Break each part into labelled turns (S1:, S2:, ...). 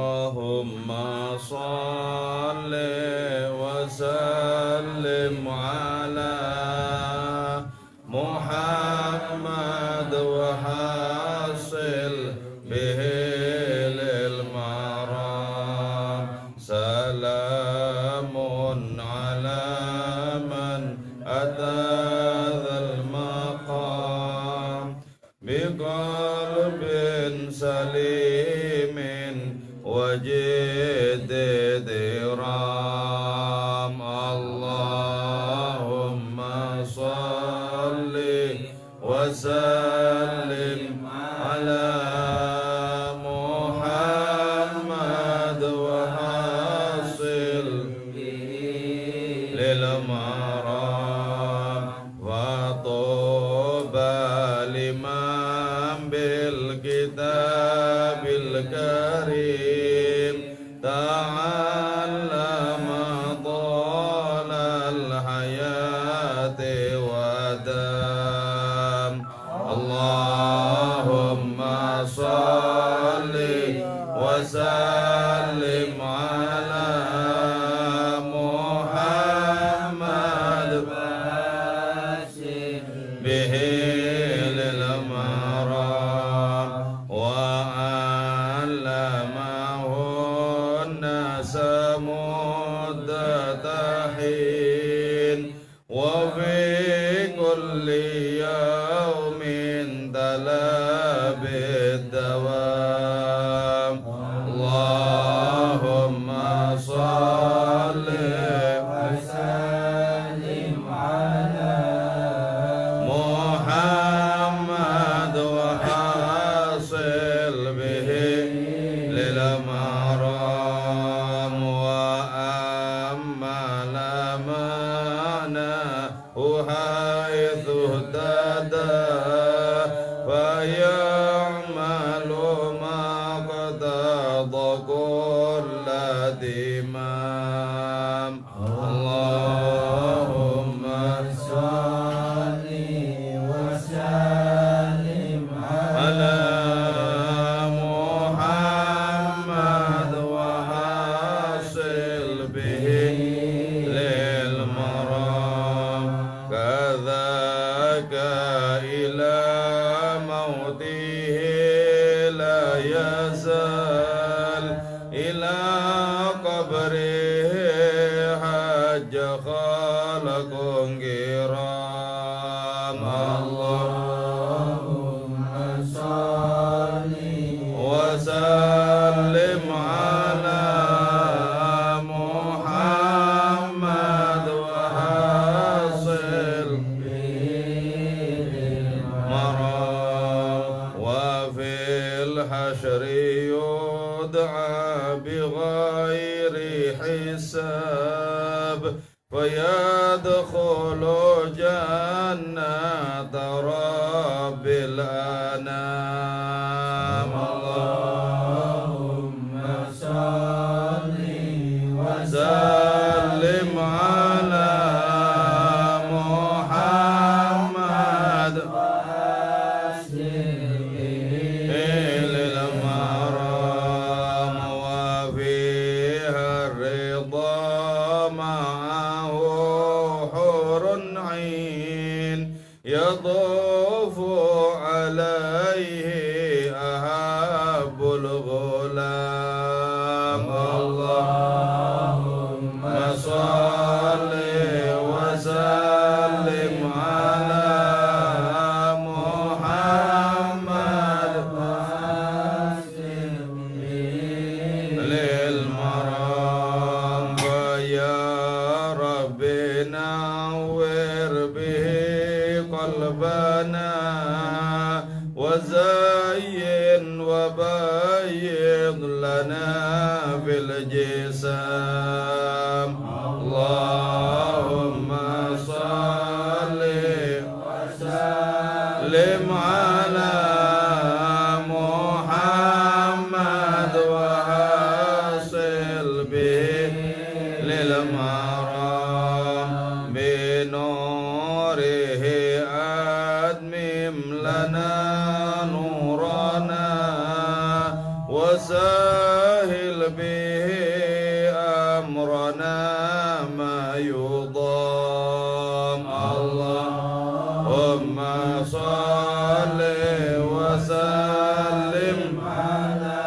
S1: Allahumma salli wa sallim ala Muhammad wa hasil bihi lil maram salamun ala man atadhal maqam biqalbin salimin wajid diram Allahumma salli wa sallim ala Muhammad wa hasil lil maram wa tuba liman bil kitabil karim ta'allama talal hayati wa dam Allahumma salli wa sallim ala Muhammad bihi lil maram wa allamahu an-nasa muddatahin wa fi kulli yawmin talabid dawam Allahumma salli wa sallim ala Muhammad wa hasil bihi lil maram wa ammala mana haitsu tada fa ya'malu ma qada kulla dimam Allahumma salli wa sallim ala Muhammad wa hasil bihi lil maram kadzaka ila mautihi la yazal ila qabrihi hajja khalaqun kiram Allahumma salli wa sallim ala Muhammad wa hasil maram wa fil hashri yud'a bighairi hisab fayadkhulu jannata rabbil anam Allahumma salli wa sallim ala Muhammad wa hasil lil maram wa fiha ridha ma'ahu hurun 'ain yatufu 'alaihi ahabbul ghulam Allahumma salli wa sallim ala Muhammad wa hasil lil maram wa ya rabbi nawwir bihi qalbana wa zayyin wa bayyin lana fil jisam Allahumma salli wa sallim ala Muhammad wa hasil bihi lil maram bi nurihi admim lana nurana وسهل به أمرنا ما يضام اللهم صل وسلم على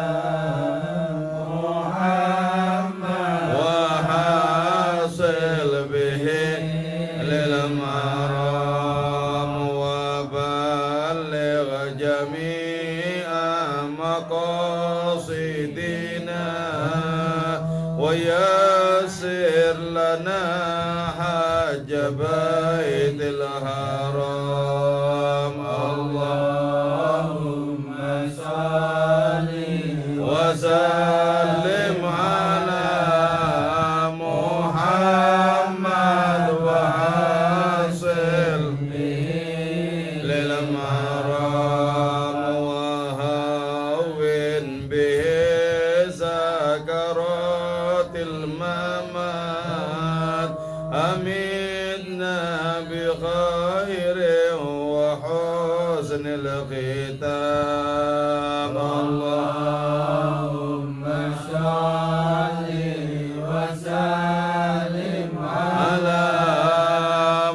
S1: محمد وحاصل به للمرام وبلغ جميع مقاصدنا ويسر لنا حج بيت الحرام اللهم صل وسلم على محمد وحاصل به للمرام وهون به سكرات الممات أمتنا بخير وحسن الختام اللهم صل وسلم على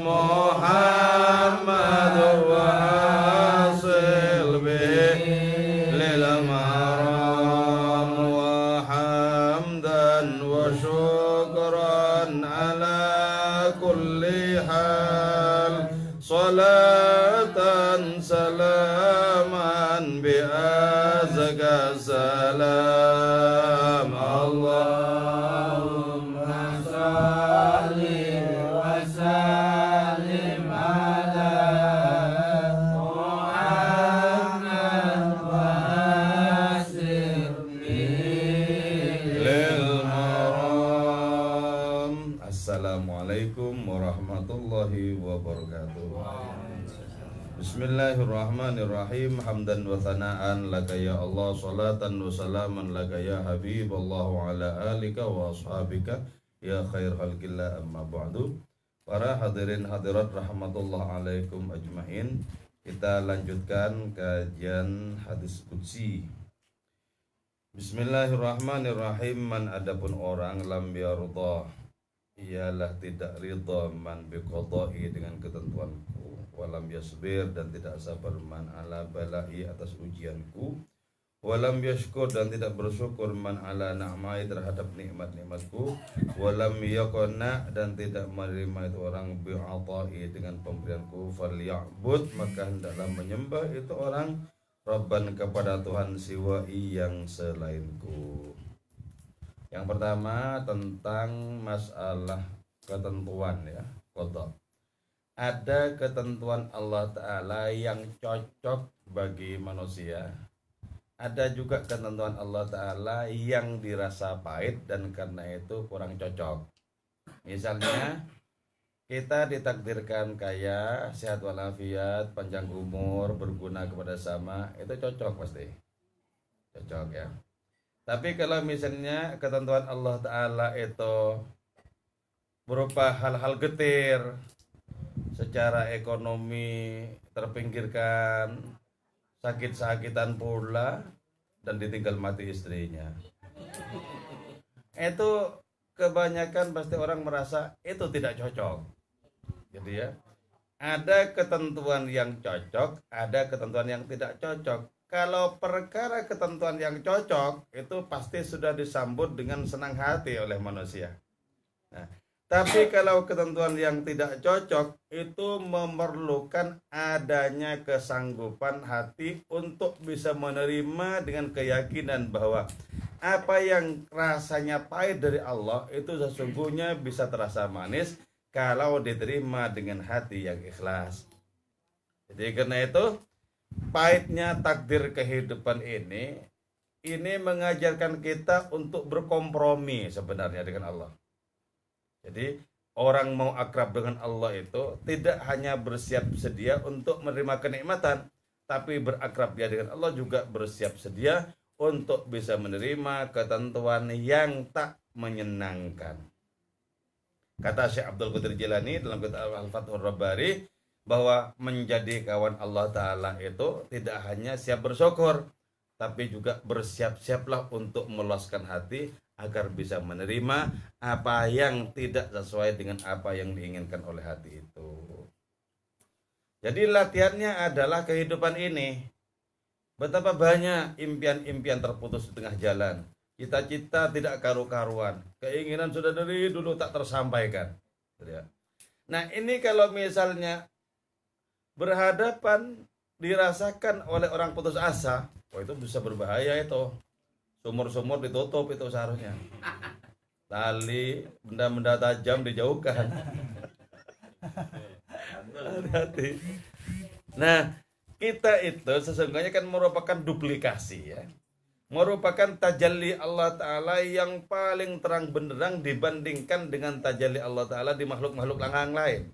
S1: محمد وحاصل به للمرام وحمدا وشكرا على كل حال صلاة سلاما بأزكى سلام اللهم صل وسلم على محمد وحاصل به للمرام. Assalamualaikum warahmatullahi wabarakatuh. Bismillahirrahmanirrahim. Hamdan wa thana'an laka ya Allah, salatan wa salaman laka ya habib Allah wa ala alika wa ashabika ya khair khalqillah, amma ba'du. Para hadirin hadirat rahmatullah alaikum ajmain. Kita lanjutkan kajian hadis qudsi. Bismillahirrahmanirrahim. Man, adapun orang lam yarda, ialah tidak ridha man biqada'i dengan ketentuanku, walam yasbir dan tidak sabar man ala bala'i atas ujianku, walam yashkur dan tidak bersyukur man ala na'mai terhadap nikmat-nikmatku, walam yaqna dan tidak menerima itu orang bi'ata'i dengan pemberianku, falya'bud maka hendaklah menyembah itu orang Rabban kepada Tuhan siwa'i yang selainku. Yang pertama tentang masalah ketentuan ya, qada. Ada ketentuan Allah Ta'ala yang cocok bagi manusia. Ada juga ketentuan Allah Ta'ala yang dirasa pahit dan karena itu kurang cocok. Misalnya kita ditakdirkan kaya, sehat walafiat, panjang umur, berguna kepada sama, itu cocok pasti. Cocok ya. Tapi kalau misalnya ketentuan Allah Ta'ala itu berupa hal-hal getir, secara ekonomi terpinggirkan, sakit-sakitan pula, dan ditinggal mati istrinya, itu kebanyakan pasti orang merasa itu tidak cocok. Jadi ya, ada ketentuan yang cocok, ada ketentuan yang tidak cocok. Kalau perkara ketentuan yang cocok itu pasti sudah disambut dengan senang hati oleh manusia. Nah, tapi kalau ketentuan yang tidak cocok itu memerlukan adanya kesanggupan hati untuk bisa menerima dengan keyakinan bahwa apa yang rasanya pahit dari Allah itu sesungguhnya bisa terasa manis kalau diterima dengan hati yang ikhlas. Jadi karena itu pahitnya takdir kehidupan ini mengajarkan kita untuk berkompromi sebenarnya dengan Allah. Jadi orang mau akrab dengan Allah itu tidak hanya bersiap sedia untuk menerima kenikmatan, tapi berakrab dia dengan Allah juga bersiap sedia untuk bisa menerima ketentuan yang tak menyenangkan. Kata Syekh Abdul Qadir Jilani dalam kitab Al-Fathur Rabbari bahwa menjadi kawan Allah Ta'ala itu tidak hanya siap bersyukur, tapi juga bersiap-siaplah untuk meluaskan hati agar bisa menerima apa yang tidak sesuai dengan apa yang diinginkan oleh hati itu. Jadi latihannya adalah kehidupan ini. Betapa banyak impian-impian terputus di tengah jalan. Cita-cita tidak karu-karuan. Keinginan sudah dari dulu tak tersampaikan. Nah ini kalau misalnya berhadapan dirasakan oleh orang putus asa, oh itu bisa berbahaya itu. Sumur-sumur ditutup itu seharusnya. Tali, benda-benda tajam dijauhkan. Hati-hati. Nah, kita itu sesungguhnya kan merupakan duplikasi ya. Merupakan tajalli Allah Ta'ala yang paling terang benderang dibandingkan dengan tajalli Allah Ta'ala di makhluk-makhluk yang lain.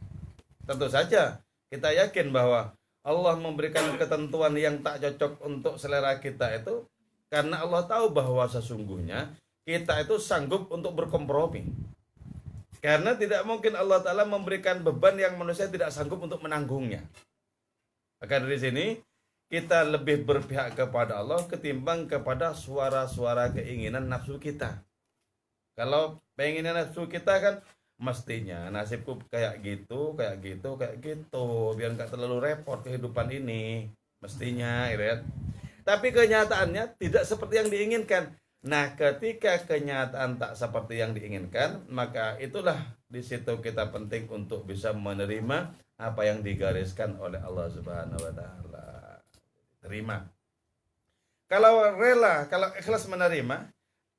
S1: Tentu saja kita yakin bahwa Allah memberikan ketentuan yang tak cocok untuk selera kita itu karena Allah tahu bahwa sesungguhnya kita itu sanggup untuk berkompromi. Karena tidak mungkin Allah Ta'ala memberikan beban yang manusia tidak sanggup untuk menanggungnya. Maka dari sini kita lebih berpihak kepada Allah ketimbang kepada suara-suara keinginan nafsu kita. Kalau pengen nafsu kita kan mestinya nasibku kayak gitu, kayak gitu, kayak gitu, biar nggak terlalu repot kehidupan ini, mestinya, gitu ya. Tapi kenyataannya tidak seperti yang diinginkan. Nah, ketika kenyataan tak seperti yang diinginkan, maka itulah di situ kita penting untuk bisa menerima apa yang digariskan oleh Allah Subhanahu wa Ta'ala. Terima. Kalau rela, kalau ikhlas menerima,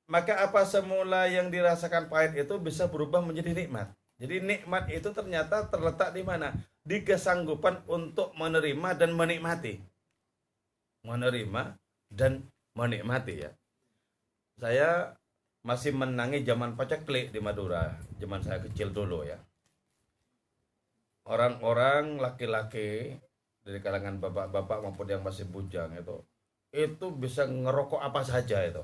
S1: maka apa semula yang dirasakan pahit itu bisa berubah menjadi nikmat. Jadi nikmat itu ternyata terletak di mana? Di kesanggupan untuk menerima dan menikmati. Menerima dan menikmati ya. Saya masih menangi zaman paceklik di Madura, zaman saya kecil dulu ya. Orang-orang laki-laki dari kalangan bapak-bapak maupun yang masih bujang itu bisa ngerokok apa saja itu.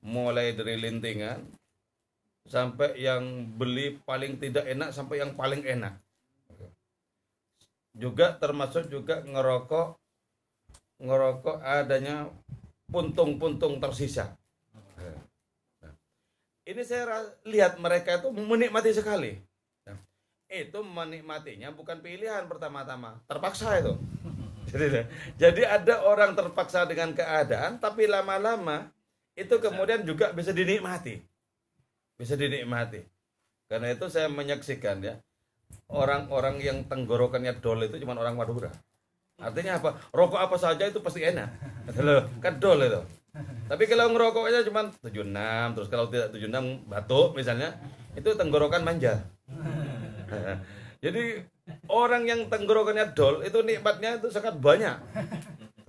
S1: Mulai dari lintingan sampai yang beli paling tidak enak sampai yang paling enak. Juga termasuk juga ngerokok adanya puntung-puntung tersisa. Ini saya lihat mereka itu menikmati sekali. Itu menikmatinya bukan pilihan pertama-tama, terpaksa itu. Jadi ada orang terpaksa dengan keadaan, tapi lama-lama itu kemudian juga bisa dinikmati. Bisa dinikmati. Karena itu saya menyaksikan ya, orang-orang yang tenggorokannya dol itu cuma orang Madura. Artinya apa? Rokok apa saja itu pasti enak. Kan dol itu. Tapi kalau ngerokoknya cuma 76, terus kalau tidak 76 batuk misalnya, itu tenggorokan manja. Jadi orang yang tenggorokannya dol itu nikmatnya itu sangat banyak.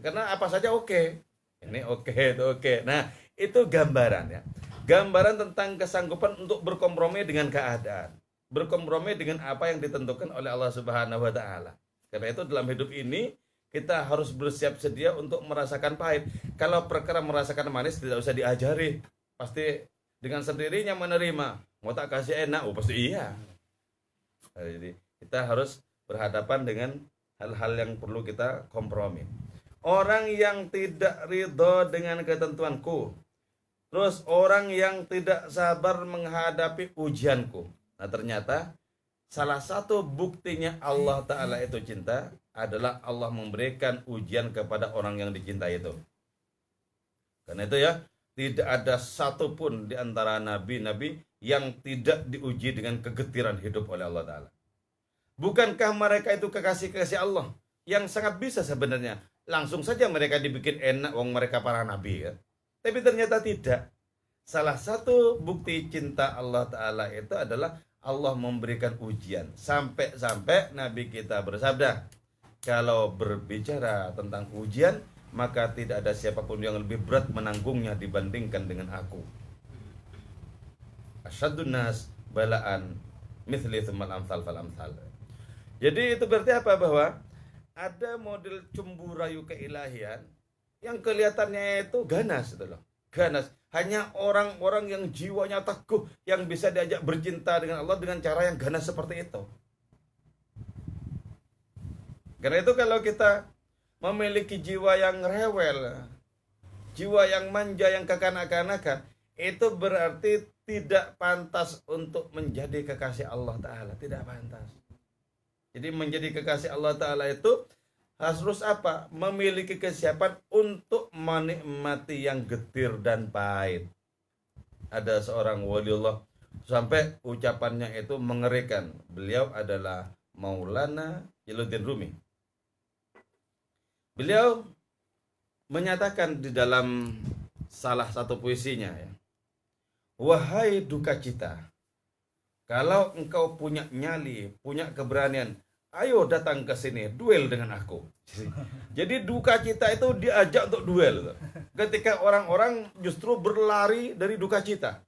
S1: Karena apa saja oke. Ini oke, itu oke. Nah, itu gambaran ya. Gambaran tentang kesanggupan untuk berkompromi dengan keadaan. Berkompromi dengan apa yang ditentukan oleh Allah Subhanahu wa Ta'ala. Karena itu dalam hidup ini kita harus bersiap sedia untuk merasakan pahit. Kalau perkara merasakan manis tidak usah diajari. Pasti dengan sendirinya menerima. Mau tak kasih enak? Oh pasti iya. Jadi kita harus berhadapan dengan hal-hal yang perlu kita kompromi. Orang yang tidak ridho dengan ketentuanku, terus orang yang tidak sabar menghadapi ujianku. Nah ternyata salah satu buktinya Allah Ta'ala itu cinta adalah Allah memberikan ujian kepada orang yang dicintai itu. Karena itu ya, tidak ada satupun di antara nabi-nabi yang tidak diuji dengan kegetiran hidup oleh Allah Ta'ala. Bukankah mereka itu kekasih-kekasih Allah yang sangat bisa sebenarnya? Langsung saja mereka dibikin enak, wong mereka para nabi kan? Tapi ternyata tidak. Salah satu bukti cinta Allah Ta'ala itu adalah Allah memberikan ujian. Sampai-sampai Nabi kita bersabda, kalau berbicara tentang ujian, maka tidak ada siapapun yang lebih berat menanggungnya dibandingkan dengan aku. Asyadun nas balaan mithli thummal amthal fal amthal. Jadi itu berarti apa? Bahwa ada model cumbu rayu keilahian yang kelihatannya itu ganas itu loh. Ganas. Hanya orang-orang yang jiwanya teguh yang bisa diajak bercinta dengan Allah dengan cara yang ganas seperti itu. Karena itu kalau kita memiliki jiwa yang rewel, jiwa yang manja, yang kekanak-kanakan, itu berarti tidak pantas untuk menjadi kekasih Allah Ta'ala. Tidak pantas. Jadi menjadi kekasih Allah Ta'ala itu harus apa? Memiliki kesiapan untuk menikmati yang getir dan pahit. Ada seorang waliullah sampai ucapannya itu mengerikan. Beliau adalah Maulana Jalaluddin Rumi. Beliau menyatakan di dalam salah satu puisinya, ya, wahai duka cita, kalau engkau punya nyali, punya keberanian, ayo datang ke sini, duel dengan aku. Jadi duka cita itu diajak untuk duel. Ketika orang-orang justru berlari dari duka cita.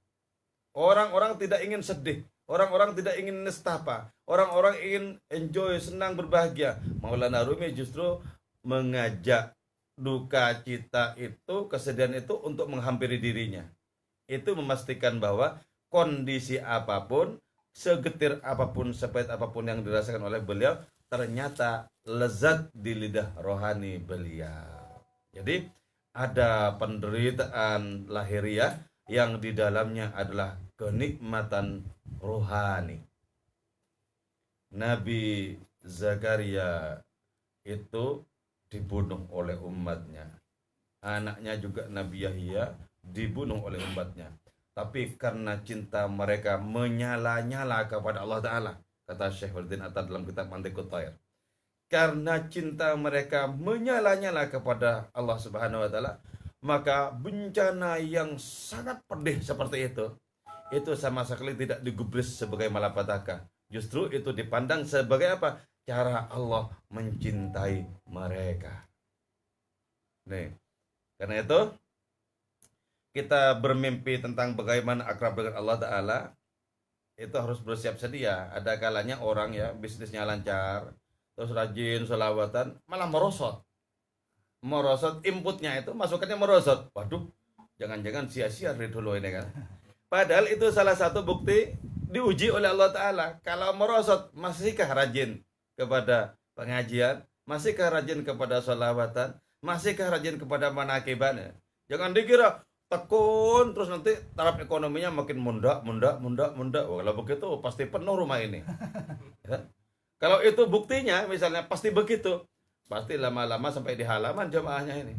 S1: Orang-orang tidak ingin sedih, orang-orang tidak ingin nestapa, orang-orang ingin enjoy, senang, berbahagia. Maulana Rumi justru mengajak duka cita itu, kesedihan itu untuk menghampiri dirinya. Itu memastikan bahwa kondisi apapun, segetir apapun, sepahit apapun yang dirasakan oleh beliau, ternyata lezat di lidah rohani beliau. Jadi ada penderitaan lahiriah yang di dalamnya adalah kenikmatan rohani. Nabi Zakaria itu dibunuh oleh umatnya. Anaknya juga Nabi Yahya dibunuh oleh umatnya. Tapi karena cinta mereka menyala-nyala kepada Allah Ta'ala, kata Syekh Waluddin Attar dalam kitab Mantiqut Thair, karena cinta mereka menyala-nyala kepada Allah Subhanahu wa Ta'ala, maka bencana yang sangat pedih seperti itu sama sekali tidak digubris sebagai malapetaka. Justru itu dipandang sebagai apa? Cara Allah mencintai mereka. Nih, karena itu kita bermimpi tentang bagaimana akrab dengan Allah Ta'ala, itu harus bersiap sedia. Ada kalanya orang ya bisnisnya lancar, terus rajin sholawatan, malah merosot. Merosot inputnya itu, masukannya merosot. Waduh, jangan-jangan sia-sia dulu ini kan. Padahal itu salah satu bukti diuji oleh Allah Ta'ala. Kalau merosot, masihkah rajin kepada pengajian? Masihkah rajin kepada sholawatan? Masihkah rajin kepada manakibannya? Jangan dikira tekun terus nanti taraf ekonominya makin munda. Wah, kalau begitu pasti penuh rumah ini. Ya. Kalau itu buktinya misalnya pasti begitu. Pasti lama-lama sampai di halaman jamaahnya ini.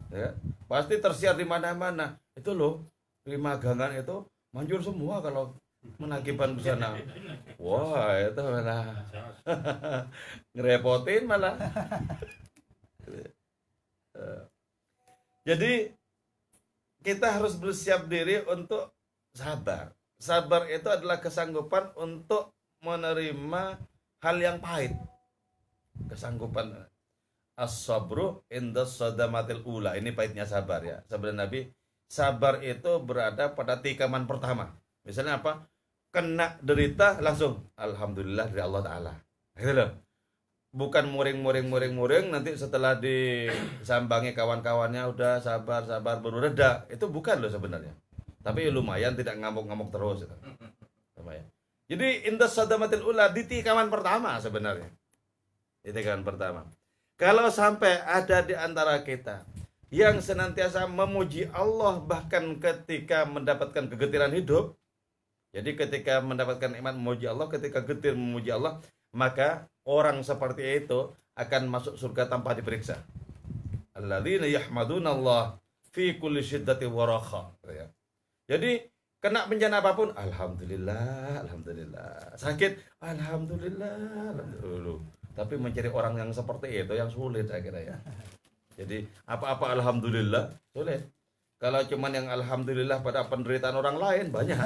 S1: Ya. Pasti tersiar di mana-mana. Itu loh, di Magangan itu manjur semua kalau menagiban ke sana. Wah, itu malah ngerepotin malah. Jadi kita harus bersiap diri untuk sabar. Sabar itu adalah kesanggupan untuk menerima hal yang pahit. Kesanggupan. As-sabru inda sadamatil ula. Ini pahitnya sabar ya. Sabda Nabi, sabar itu berada pada tikaman pertama. Misalnya apa? Kena derita langsung alhamdulillah dari Allah Ta'ala. Gitu loh. Bukan muring nanti setelah disambangi kawan-kawannya udah sabar baru reda. Itu bukan loh sebenarnya. Tapi lumayan tidak ngamuk-ngamuk terus itu. Lumayan. Jadi inda sadamatil ula di tikaman pertama sebenarnya. Di tikaman pertama. Kalau sampai ada di antara kita yang senantiasa memuji Allah bahkan ketika mendapatkan kegetiran hidup, jadi ketika mendapatkan iman memuji Allah, ketika getir memuji Allah, maka orang seperti itu akan masuk surga tanpa diperiksa. Alladzina yahmaduna Allah fi kulli syiddati wa rakha. Jadi kena bencana apapun, alhamdulillah. Sakit, alhamdulillah. Tapi mencari orang yang seperti itu yang sulit saya kira ya. Jadi apa-apa alhamdulillah sulit. Kalau cuman yang alhamdulillah pada penderitaan orang lain banyak.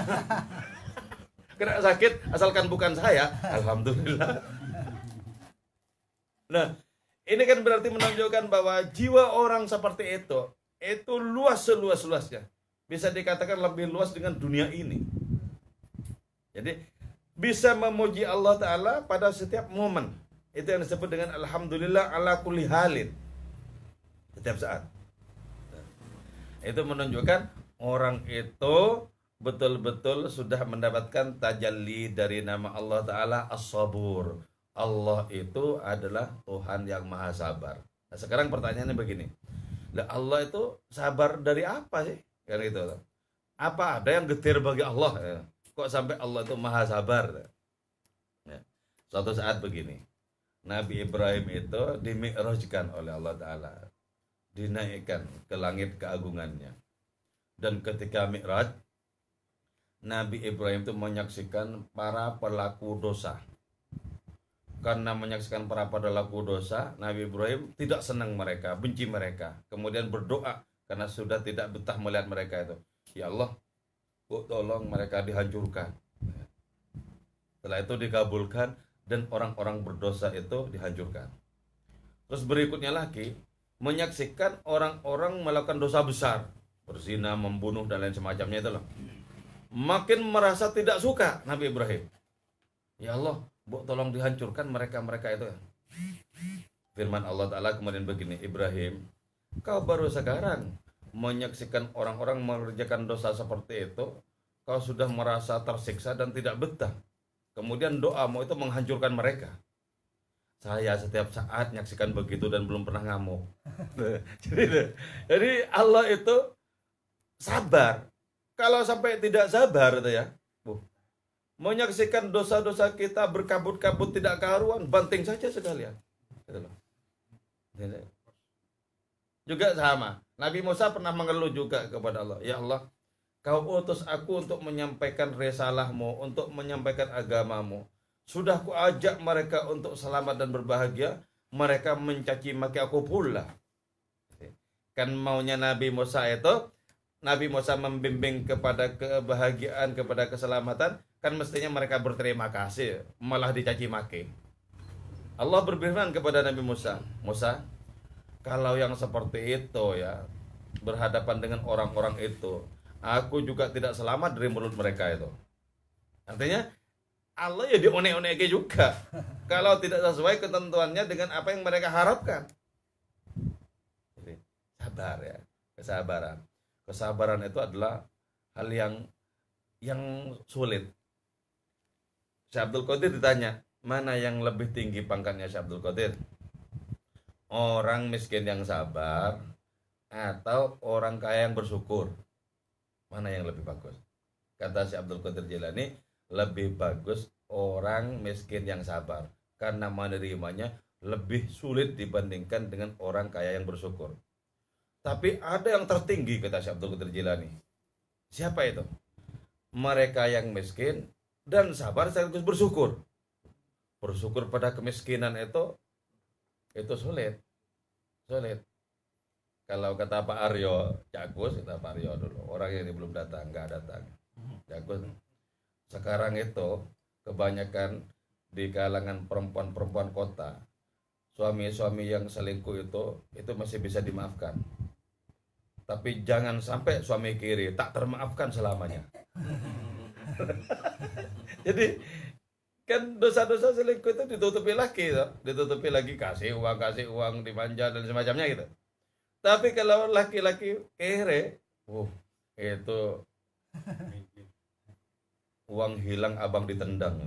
S1: Kena sakit asalkan bukan saya, alhamdulillah. Nah, ini kan berarti menunjukkan bahwa jiwa orang seperti itu luas seluas-luasnya. Bisa dikatakan lebih luas dengan dunia ini. Jadi bisa memuji Allah Ta'ala pada setiap momen. Itu yang disebut dengan alhamdulillah ala kulli halin. Setiap saat. Itu menunjukkan orang itu betul-betul sudah mendapatkan tajalli dari nama Allah Ta'ala As-Sabur. Allah itu adalah Tuhan yang maha sabar. Nah, sekarang pertanyaannya begini. Lah Allah itu sabar dari apa sih? Kan gitu. Apa ada yang getir bagi Allah? Ya. Kok sampai Allah itu maha sabar? Ya. Suatu saat begini, Nabi Ibrahim itu dimi'rajkan oleh Allah Ta'ala, dinaikkan ke langit keagungannya. Dan ketika mi'raj, Nabi Ibrahim itu menyaksikan para pelaku dosa. Karena menyaksikan para pelaku dosa, Nabi Ibrahim tidak senang mereka, benci mereka. Kemudian berdoa karena sudah tidak betah melihat mereka itu. Ya Allah, tolong mereka dihancurkan. Setelah itu dikabulkan dan orang-orang berdosa itu dihancurkan. Terus berikutnya lagi, menyaksikan orang-orang melakukan dosa besar, berzina, membunuh dan lain semacamnya itu loh. Makin merasa tidak suka Nabi Ibrahim. Ya Allah, tolong dihancurkan mereka-mereka itu. Firman Allah Ta'ala kemudian begini, Ibrahim, kau baru sekarang menyaksikan orang-orang mengerjakan dosa seperti itu, kau sudah merasa tersiksa dan tidak betah. Kemudian doamu itu menghancurkan mereka. Saya setiap saat menyaksikan begitu dan belum pernah ngamuk. Jadi Allah itu sabar. Kalau sampai tidak sabar itu ya, menyaksikan dosa-dosa kita berkabut-kabut tidak karuan, banting saja sekalian. Juga sama, Nabi Musa pernah mengeluh juga kepada Allah, ya Allah, kau utus aku untuk menyampaikan risalahmu, untuk menyampaikan agamamu. Sudah ku ajak mereka untuk selamat dan berbahagia, mereka mencaci maki aku pula. Kan maunya Nabi Musa itu, Nabi Musa membimbing kepada kebahagiaan, kepada keselamatan, kan mestinya mereka berterima kasih, malah dicaci maki. Allah berfirman kepada Nabi Musa, Musa, kalau yang seperti itu ya, berhadapan dengan orang-orang itu, aku juga tidak selamat dari mulut mereka itu. Artinya Allah ya dionek-oneke juga kalau tidak sesuai ketentuannya dengan apa yang mereka harapkan. Jadi, sabar ya, kesabaran. Kesabaran itu adalah hal yang sulit. Syekh Abdul Qadir ditanya, mana yang lebih tinggi pangkatnya Syekh Abdul Qadir? Orang miskin yang sabar atau orang kaya yang bersyukur? Mana yang lebih bagus? Kata Syekh Abdul Qadir Jilani, lebih bagus orang miskin yang sabar, karena menerimanya lebih sulit dibandingkan dengan orang kaya yang bersyukur. Tapi ada yang tertinggi, kata Syekh Abdul Qadir Jilani. Siapa itu? Mereka yang miskin dan sabar sekaligus bersyukur. Bersyukur pada kemiskinan itu sulit. Kalau kata Pak Aryo, Cakus, kata Pak Aryo dulu, orang yang belum datang, nggak datang. Cakus. Sekarang itu kebanyakan di kalangan perempuan-perempuan kota, suami-suami yang selingkuh itu masih bisa dimaafkan. Tapi jangan sampai suami kiri tak termaafkan selamanya. Jadi kan dosa-dosa selingkuh itu ditutupi lagi, kasih uang dimanja dan semacamnya gitu. Tapi kalau laki-laki kere, itu uang hilang abang ditendang.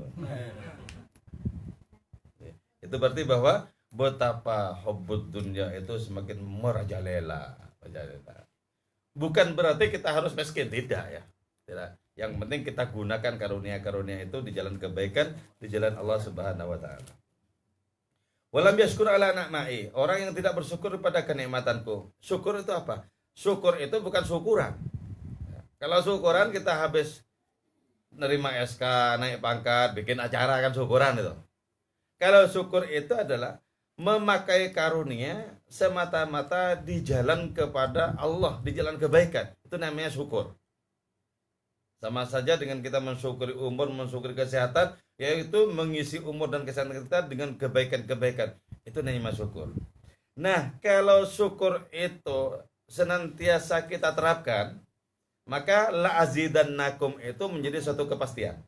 S1: Itu berarti bahwa betapa hubbud dunya itu semakin merajalela. Bukan berarti kita harus miskin, tidak ya. Tidak. Yang penting kita gunakan karunia-karunia itu di jalan kebaikan, di jalan Allah Subhanahu wa taala. Walam yashkur ala na'mai, orang yang tidak bersyukur pada kenikmatanku. Syukur itu apa? Syukur itu bukan syukuran. Kalau syukuran kita habis nerima SK, naik pangkat, bikin acara kan syukuran itu. Kalau syukur itu adalah memakai karunia semata-mata di jalan kepada Allah, di jalan kebaikan. Itu namanya syukur. Sama saja dengan kita mensyukuri umur, mensyukuri kesehatan, yaitu mengisi umur dan kesehatan kita dengan kebaikan-kebaikan. Itu namanya syukur. Nah, kalau syukur itu senantiasa kita terapkan, maka la'azidannakum itu menjadi suatu kepastian.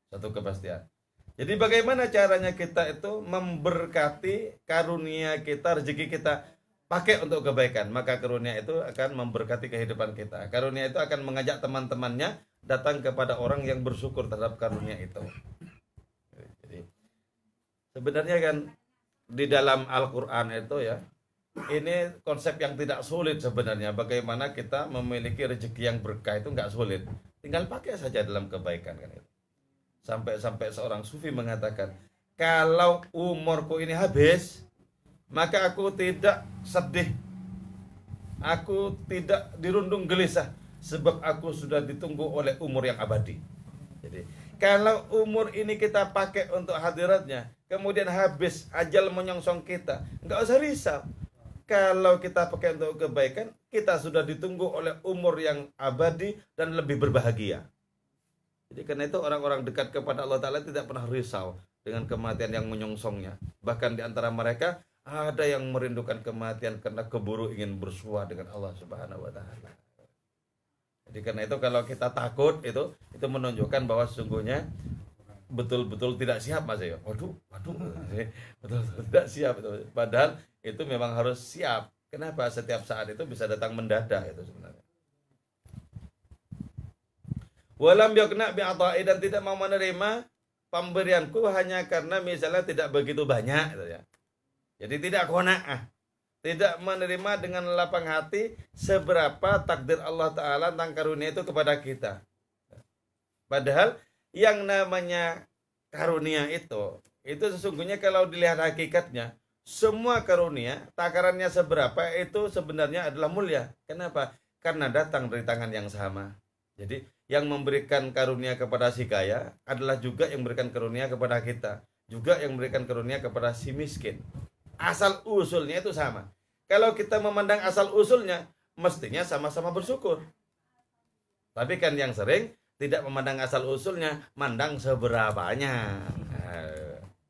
S1: Suatu kepastian. Jadi bagaimana caranya kita itu memberkati karunia kita, rezeki kita, pakai untuk kebaikan, maka karunia itu akan memberkati kehidupan kita. Karunia itu akan mengajak teman-temannya datang kepada orang yang bersyukur terhadap karunia itu. Jadi sebenarnya kan di dalam Al-Qur'an itu ya, ini konsep yang tidak sulit sebenarnya. Bagaimana kita memiliki rezeki yang berkah itu nggak sulit. Tinggal pakai saja dalam kebaikan kan itu. Sampai seorang sufi mengatakan, kalau umurku ini habis, maka aku tidak sedih. Aku tidak dirundung gelisah, sebab aku sudah ditunggu oleh umur yang abadi. Jadi, kalau umur ini kita pakai untuk hadiratnya, kemudian habis, ajal menyongsong kita, nggak usah risau. Kalau kita pakai untuk kebaikan, kita sudah ditunggu oleh umur yang abadi dan lebih berbahagia. Jadi karena itu orang-orang dekat kepada Allah Ta'ala tidak pernah risau dengan kematian yang menyongsongnya. Bahkan di antara mereka ada yang merindukan kematian karena keburu ingin bersua dengan Allah Subhanahu wa Ta'ala. Jadi karena itu kalau kita takut itu menunjukkan bahwa sesungguhnya betul-betul tidak siap, Mas ya. Waduh, betul-betul tidak siap itu. Padahal itu memang harus siap. Kenapa? Setiap saat itu bisa datang mendadak itu sebenarnya. Walam yakna bi'ata'i, dan tidak mau menerima pemberianku hanya karena misalnya tidak begitu banyak gitu ya. Jadi tidak qanaah, tidak menerima dengan lapang hati seberapa takdir Allah Ta'ala tentang karunia itu kepada kita. Padahal yang namanya karunia itu sesungguhnya kalau dilihat hakikatnya, semua karunia, takarannya seberapa itu sebenarnya adalah mulia. Kenapa? Karena datang dari tangan yang sama. Jadi yang memberikan karunia kepada si kaya adalah juga yang memberikan karunia kepada kita, juga yang memberikan karunia kepada si miskin. Asal usulnya itu sama. Kalau kita memandang asal usulnya, mestinya sama-sama bersyukur. Tapi kan yang sering tidak memandang asal usulnya, mandang seberapanya.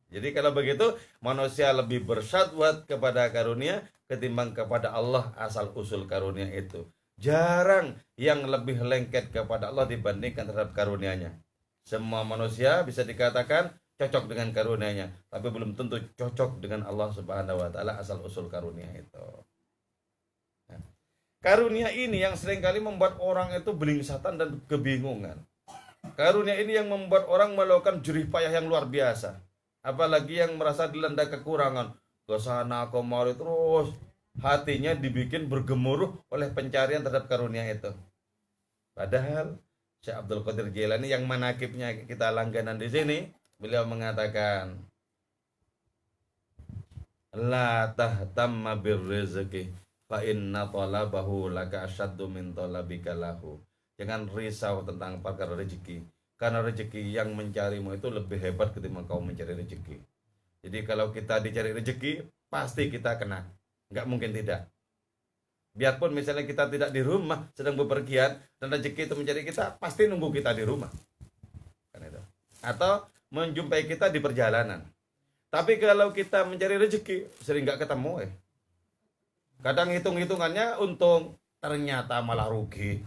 S1: Jadi kalau begitu, manusia lebih bersyahwat kepada karunia ketimbang kepada Allah asal usul karunia itu. Jarang yang lebih lengket kepada Allah dibandingkan terhadap karunia-Nya. Semua manusia bisa dikatakan cocok dengan karunia-Nya, tapi belum tentu cocok dengan Allah Subhanahu wa Ta'ala asal usul karunia itu. Nah, karunia ini yang seringkali membuat orang itu belingsatan dan kebingungan. Karunia ini yang membuat orang melakukan jerih payah yang luar biasa. Apalagi yang merasa dilanda kekurangan, kesana kemari terus, hatinya dibikin bergemuruh oleh pencarian terhadap karunia itu. Padahal Syekh Abdul Qadir Jailani yang manakibnya kita langganan di sini, beliau mengatakan, la tahtamma birrizqi fa inna talabahu laka asyaddu min talabika lahu. Jangan risau tentang perkara rezeki, karena rezeki yang mencarimu itu lebih hebat ketimbang kau mencari rezeki. Jadi kalau kita dicari rezeki, pasti kita kena. Nggak mungkin tidak. Biarpun misalnya kita tidak di rumah, sedang bepergian, dan rezeki itu mencari kita, pasti nunggu kita di rumah. Kan itu. Atau menjumpai kita di perjalanan. Tapi kalau kita mencari rezeki, sering nggak ketemu. Kadang hitung-hitungannya untung, ternyata malah rugi.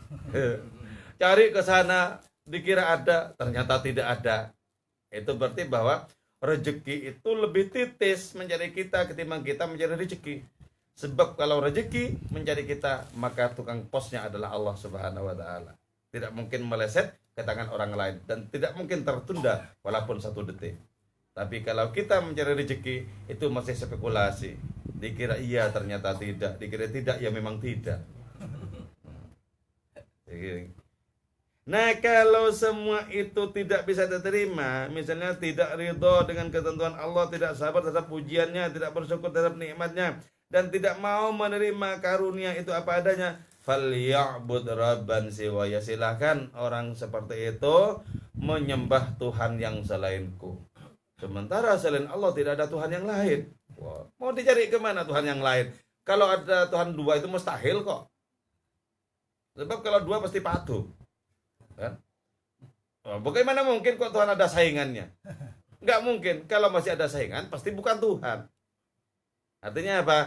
S1: Cari ke sana, dikira ada, ternyata tidak ada. Itu berarti bahwa rezeki itu lebih titis mencari kita ketimbang kita mencari rezeki. Sebab kalau rezeki mencari kita, maka tukang posnya adalah Allah Subhanahu wa Ta'ala. Tidak mungkin meleset ke tangan orang lain dan tidak mungkin tertunda walaupun 1 detik. Tapi kalau kita mencari rezeki, itu masih spekulasi. Dikira iya, ternyata tidak. Dikira tidak, ya memang tidak. Nah, kalau semua itu tidak bisa diterima, misalnya tidak ridho dengan ketentuan Allah, tidak sabar terhadap pujiannya, tidak bersyukur terhadap nikmatnya, dan tidak mau menerima karunia itu apa adanya, falya'bud rabban siwaya, silakan orang seperti itu menyembah Tuhan yang selainku. Sementara selain Allah tidak ada Tuhan yang lain. Wow. Mau dicari kemana Tuhan yang lain? Kalau ada Tuhan 2 itu mustahil kok. Sebab kalau 2 pasti patuh. Kan? Bagaimana mungkin kok Tuhan ada saingannya? Nggak mungkin. Kalau masih ada saingan, pasti bukan Tuhan. Artinya apa?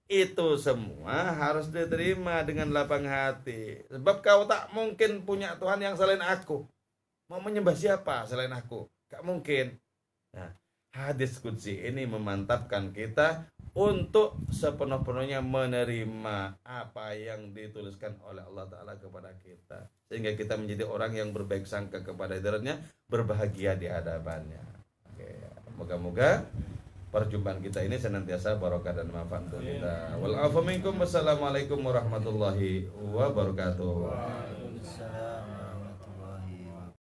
S1: Itu semua harus diterima dengan lapang hati. Sebab kau tak mungkin punya Tuhan yang selain aku. Mau menyembah siapa selain aku? Nggak mungkin. Nah, hadis qudsi ini memantapkan kita untuk sepenuh-penuhnya menerima apa yang dituliskan oleh Allah Ta'ala kepada kita, sehingga kita menjadi orang yang berbaik sangka kepada hadiratnya, berbahagia di hadapannya. Oke, moga-moga perjumpaan kita ini senantiasa barokah dan manfaat untuk kita. Wal afu minkum. Wassalamualaikum warahmatullahi wabarakatuh.
S2: Waalaikumsalam.